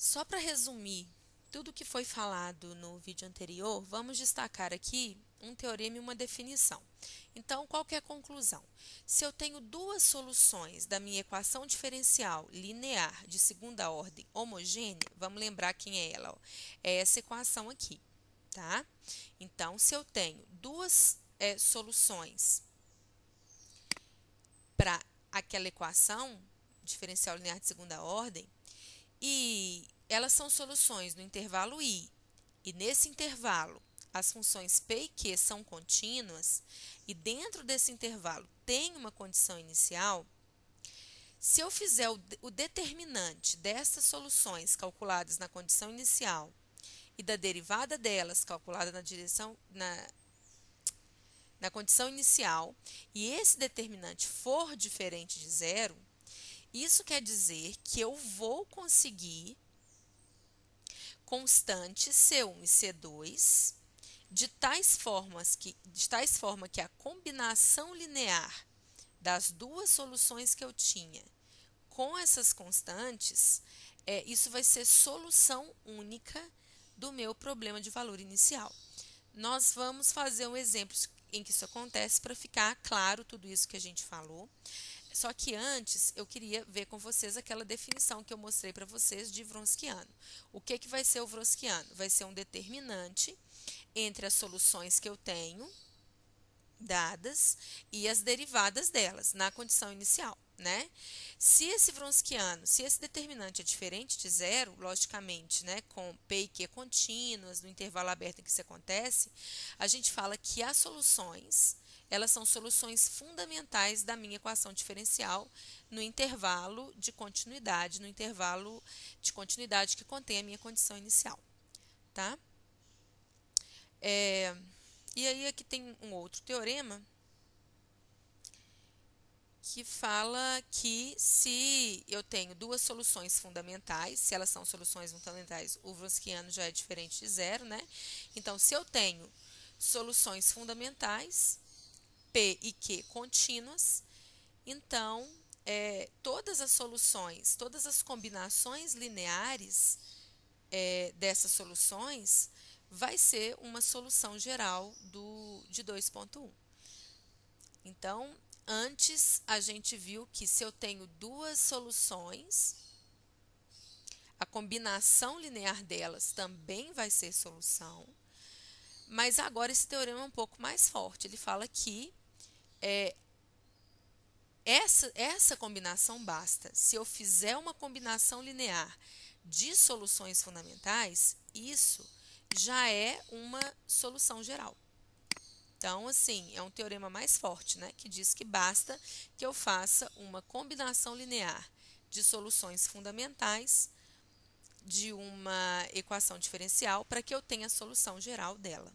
Só para resumir tudo que foi falado no vídeo anterior, vamos destacar aqui um teorema e uma definição. Então, qual que é a conclusão? Se eu tenho duas soluções da minha equação diferencial linear de segunda ordem homogênea, vamos lembrar quem é ela, ó, é essa equação aqui, tá? Então, se eu tenho duas soluções para aquela equação diferencial linear de segunda ordem, e elas são soluções no intervalo I, e nesse intervalo as funções P e Q são contínuas, e dentro desse intervalo tem uma condição inicial, se eu fizer o determinante dessas soluções calculadas na condição inicial e da derivada delas calculada na condição inicial, e esse determinante for diferente de zero, isso quer dizer que eu vou conseguir constantes C1 e C2 de tais forma que a combinação linear das duas soluções que eu tinha com essas constantes, isso vai ser solução única do meu problema de valor inicial. Nós vamos fazer um exemplo em que isso acontece para ficar claro tudo isso que a gente falou. Só que antes eu queria ver com vocês aquela definição que eu mostrei para vocês de Wronskiano. O que vai ser o Wronskiano? Vai ser um determinante entre as soluções que eu tenho dadas e as derivadas delas na condição inicial, né? Se esse determinante é diferente de zero, logicamente, né, com P e Q contínuas, no intervalo aberto em que isso acontece, a gente fala que as soluções, elas são soluções fundamentais da minha equação diferencial no intervalo de continuidade, que contém a minha condição inicial, tá? E aí aqui tem um outro teorema que fala que se eu tenho duas soluções fundamentais, se elas são soluções fundamentais, o Wronskiano já é diferente de zero, né? Então, se eu tenho soluções fundamentais, P e Q contínuas, então, todas as soluções, todas as combinações lineares dessas soluções vai ser uma solução geral de 2.1. Então, antes a gente viu que se eu tenho duas soluções, a combinação linear delas também vai ser solução. Mas agora esse teorema é um pouco mais forte. Ele fala que essa combinação basta. Se eu fizer uma combinação linear de soluções fundamentais, isso já é uma solução geral. Então, assim, é um teorema mais forte, né, que diz que basta que eu faça uma combinação linear de soluções fundamentais de uma equação diferencial para que eu tenha a solução geral dela.